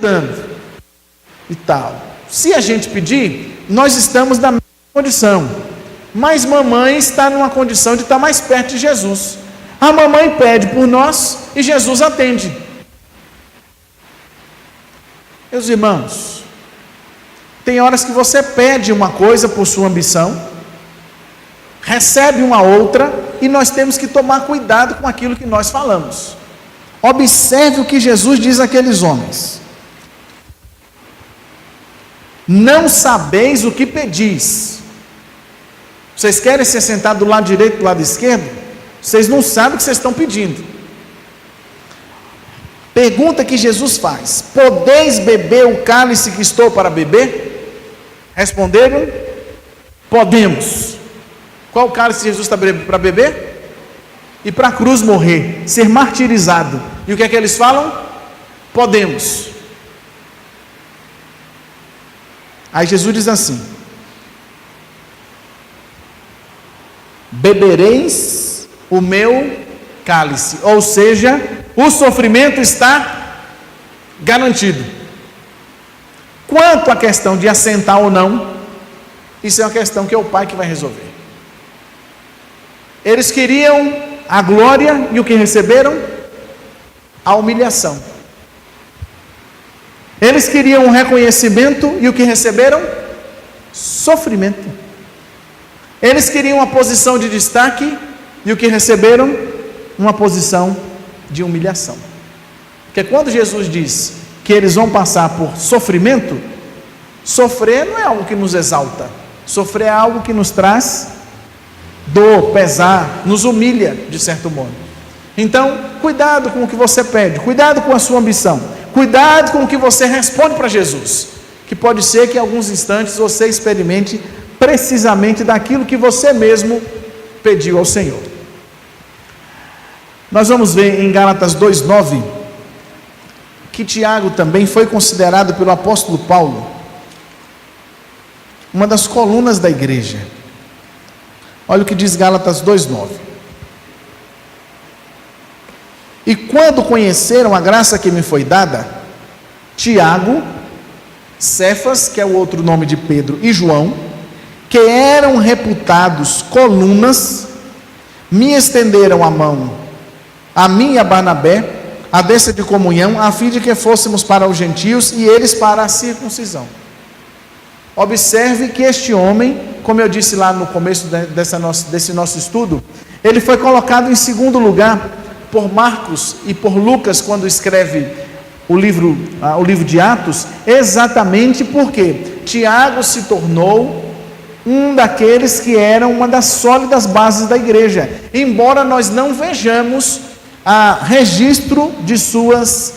tentando e tal. Se a gente pedir, nós estamos na mesma condição, mas mamãe está numa condição de estar mais perto de Jesus. A mamãe pede por nós e Jesus atende. Meus irmãos, tem horas que você pede uma coisa por sua ambição, recebe uma outra, e nós temos que tomar cuidado com aquilo que nós falamos. Observe o que Jesus diz àqueles homens: não sabeis o que pedis. Vocês querem ser sentados do lado direito, do lado esquerdo? Vocês não sabem o que vocês estão pedindo. Pergunta que Jesus faz: podeis beber o cálice que estou para beber? Responderam: podemos. Qual cálice Jesus está para beber? E para a cruz morrer, ser martirizado. E o que é que eles falam? Podemos. Aí Jesus diz assim: bebereis o meu cálice, ou seja, o sofrimento está garantido. Quanto à questão de assentar ou não, isso é uma questão que é o Pai que vai resolver. Eles queriam a glória, e o que receberam? A humilhação. Eles queriam o reconhecimento, e o que receberam? Sofrimento. Eles queriam uma posição de destaque, e o que receberam? Uma posição de humilhação. Porque quando Jesus diz que eles vão passar por sofrimento, sofrer não é algo que nos exalta, sofrer é algo que nos traz dor, pesar, nos humilha de certo modo. Então, cuidado com o que você pede, cuidado com a sua ambição, cuidado com o que você responde para Jesus, que pode ser que em alguns instantes você experimente precisamente daquilo que você mesmo pediu ao Senhor. Nós vamos ver em Gálatas 2:9 que Tiago também foi considerado pelo apóstolo Paulo uma das colunas da igreja. Olha o que diz Gálatas 2:9. E quando conheceram a graça que me foi dada, Tiago, Cefas, que é o outro nome de Pedro, e João, que eram reputados colunas, me estenderam a mão, a mim e a Barnabé, a destra de comunhão, a fim de que fôssemos para os gentios e eles para a circuncisão. Observe que este homem, como eu disse lá no começo desse nosso estudo, ele foi colocado em segundo lugar por Marcos e por Lucas, quando escreve o livro de Atos, exatamente porque Tiago se tornou um daqueles que eram uma das sólidas bases da igreja, embora nós não vejamos registro de suas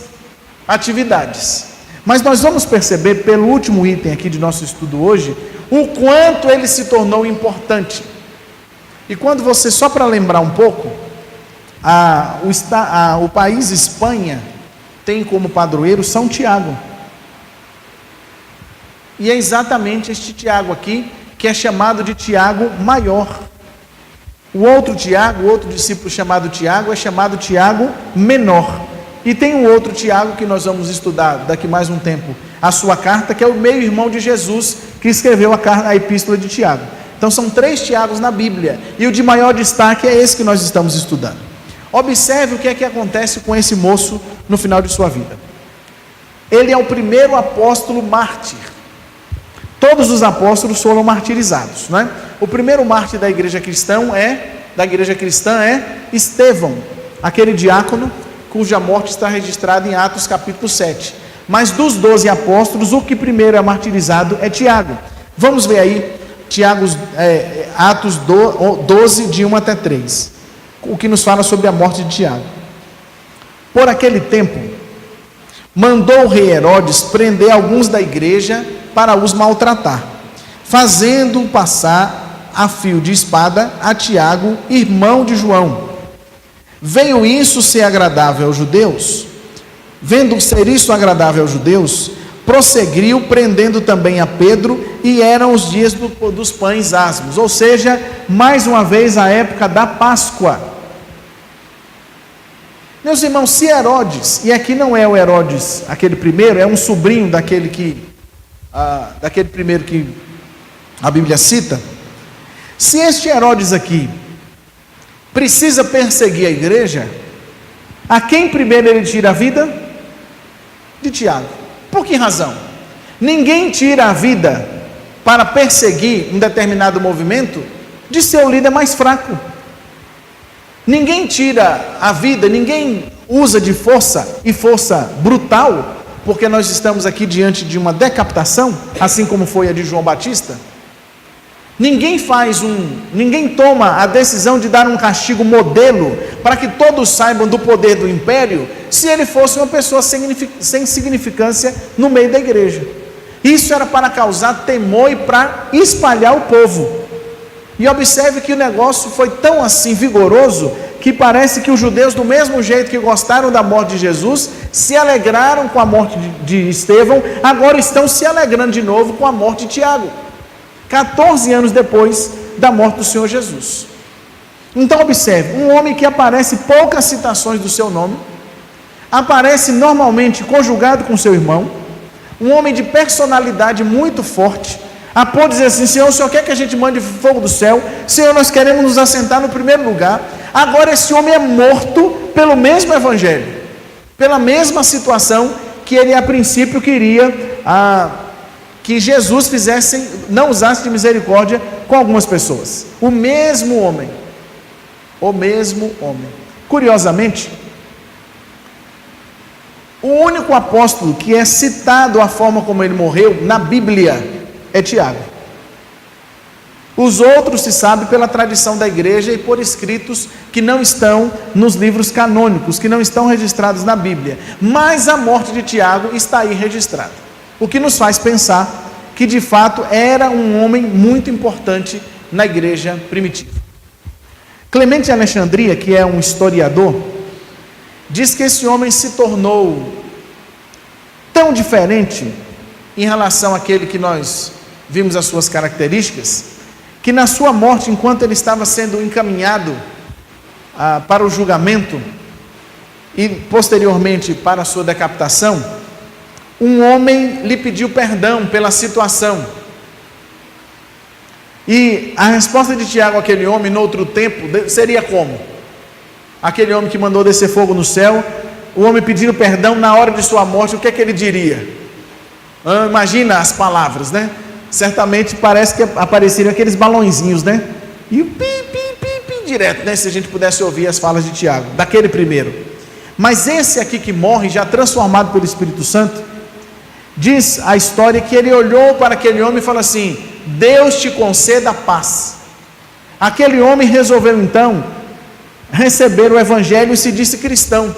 atividades. Mas nós vamos perceber, pelo último item aqui de nosso estudo hoje, o quanto ele se tornou importante. E quando você, só para lembrar um pouco, o país Espanha tem como padroeiro São Tiago. E é exatamente este Tiago aqui, que é chamado de Tiago Maior. O outro Tiago, o outro discípulo chamado Tiago, é chamado Tiago Menor. E tem um outro Tiago que nós vamos estudar daqui mais um tempo, a sua carta, que é o meio-irmão de Jesus, que escreveu a epístola de Tiago. Então são 3 Tiagos na Bíblia, e o de maior destaque é esse que nós estamos estudando. Observe o que é que acontece com esse moço no final de sua vida. Ele é o primeiro apóstolo mártir. Todos os apóstolos foram martirizados, não é? O primeiro mártir da igreja cristã é Estevão, aquele diácono cuja morte está registrada em Atos capítulo 7. Mas dos 12 apóstolos, o que primeiro é martirizado é Tiago. Vamos ver aí Atos 12, de 1 até 3, o que nos fala sobre a morte de Tiago. Por aquele tempo, mandou o rei Herodes prender alguns da igreja para os maltratar, fazendo passar a fio de espada a Tiago, irmão de João. Veio isso ser agradável aos judeus? Vendo ser isso agradável aos judeus, prosseguiu prendendo também a Pedro, e eram os dias dos pães asmos, ou seja, mais uma vez a época da Páscoa. Meus irmãos, se Herodes, e aqui não é o Herodes, aquele primeiro, é um sobrinho daquele primeiro que a Bíblia cita, se este Herodes aqui precisa perseguir a igreja, a quem primeiro ele tira a vida? De Tiago. Por que razão? Ninguém tira a vida para perseguir um determinado movimento de seu líder mais fraco. Ninguém tira a vida, ninguém usa de força, e força brutal, porque nós estamos aqui diante de uma decapitação, assim como foi a de João Batista. Ninguém toma a decisão de dar um castigo modelo, para que todos saibam do poder do império, se ele fosse uma pessoa sem significância no meio da igreja. Isso era para causar temor e para espalhar o povo. E observe que o negócio foi tão assim vigoroso, que parece que os judeus, do mesmo jeito que gostaram da morte de Jesus, se alegraram com a morte de Estevão, agora estão se alegrando de novo com a morte de Tiago, 14 anos depois da morte do Senhor Jesus. Então observe, um homem que aparece poucas citações do seu nome, aparece normalmente conjugado com seu irmão, um homem de personalidade muito forte, a ponto de dizer assim: Senhor, o Senhor quer que a gente mande fogo do céu? Senhor, nós queremos nos assentar no primeiro lugar. Agora esse homem é morto pelo mesmo evangelho, pela mesma situação que ele a princípio queria que Jesus não usasse de misericórdia com algumas pessoas. O mesmo homem. Curiosamente, o único apóstolo que é citado a forma como ele morreu na Bíblia é Tiago. Os outros se sabe pela tradição da igreja e por escritos que não estão nos livros canônicos, que não estão registrados na Bíblia. Mas a morte de Tiago está aí registrada, o que nos faz pensar que de fato era um homem muito importante na igreja primitiva. Clemente de Alexandria, que é um historiador, diz que esse homem se tornou tão diferente em relação àquele que nós vimos as suas características, que na sua morte, enquanto ele estava sendo encaminhado para o julgamento e posteriormente para a sua decapitação, um homem lhe pediu perdão pela situação. E a resposta de Tiago àquele homem, no outro tempo, seria como? Aquele homem que mandou descer fogo no céu, o homem pedindo perdão na hora de sua morte, o que é que ele diria? Imagina as palavras, né? Certamente parece que apareceriam aqueles balõezinhos, né? E o pim, direto, né? Se a gente pudesse ouvir as falas de Tiago, daquele primeiro. Mas esse aqui que morre, já transformado pelo Espírito Santo, diz a história que ele olhou para aquele homem e falou assim: Deus te conceda paz. Aquele homem resolveu então receber o evangelho e se disse cristão.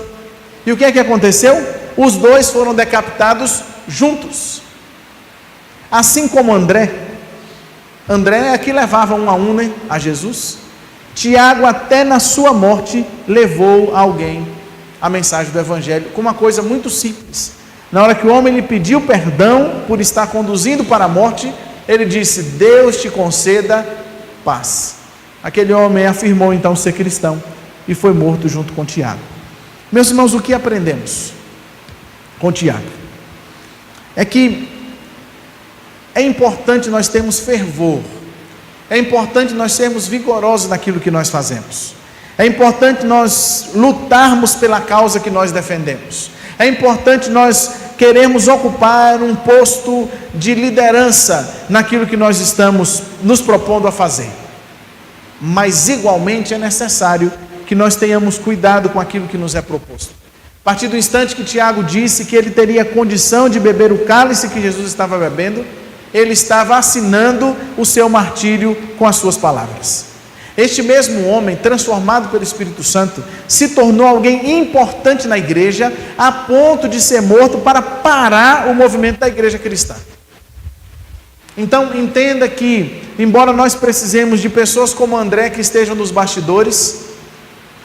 E o que é que aconteceu? Os dois foram decapitados juntos. Assim como André é que levava um a um, né, a Jesus. Tiago, até na sua morte, levou a alguém a mensagem do evangelho, com uma coisa muito simples. Na hora que o homem lhe pediu perdão por estar conduzindo para a morte, ele disse: Deus te conceda paz. Aquele homem afirmou então ser cristão e foi morto junto com Tiago. Meus irmãos, o que aprendemos com Tiago? É que é importante nós termos fervor, é importante nós sermos vigorosos naquilo que nós fazemos, é importante nós lutarmos pela causa que nós defendemos, é importante nós queremos ocupar um posto de liderança naquilo que nós estamos nos propondo a fazer, mas igualmente é necessário que nós tenhamos cuidado com aquilo que nos é proposto. A partir do instante que Tiago disse que ele teria condição de beber o cálice que Jesus estava bebendo, ele estava assinando o seu martírio com as suas palavras. Este mesmo homem, transformado pelo Espírito Santo, se tornou alguém importante na igreja, a ponto de ser morto para parar o movimento da igreja cristã. Então entenda que, embora nós precisemos de pessoas como André que estejam nos bastidores,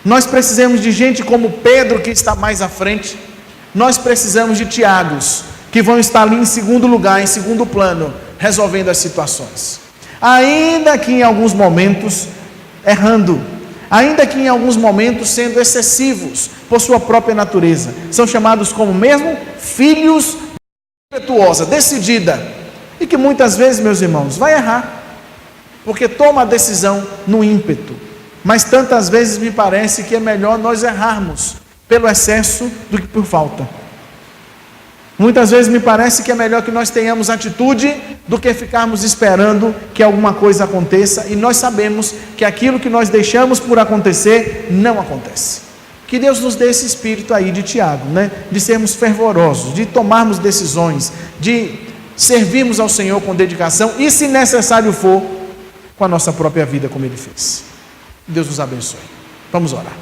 nós precisamos de gente como Pedro que está mais à frente, nós precisamos de Tiagos que vão estar ali em segundo lugar, em segundo plano, resolvendo as situações, ainda que em alguns momentos errando, ainda que em alguns momentos sendo excessivos por sua própria natureza. São chamados como mesmo filhos impetuosa, decidida, e que muitas vezes, meus irmãos, vai errar, porque toma a decisão no ímpeto. Mas tantas vezes me parece que é melhor nós errarmos pelo excesso do que por falta. Muitas vezes me parece que é melhor que nós tenhamos atitude do que ficarmos esperando que alguma coisa aconteça, e nós sabemos que aquilo que nós deixamos por acontecer, não acontece. Que Deus nos dê esse espírito aí de Tiago, de sermos fervorosos, de tomarmos decisões, de servirmos ao Senhor com dedicação, e se necessário for, com a nossa própria vida, como Ele fez. Deus nos abençoe. Vamos orar.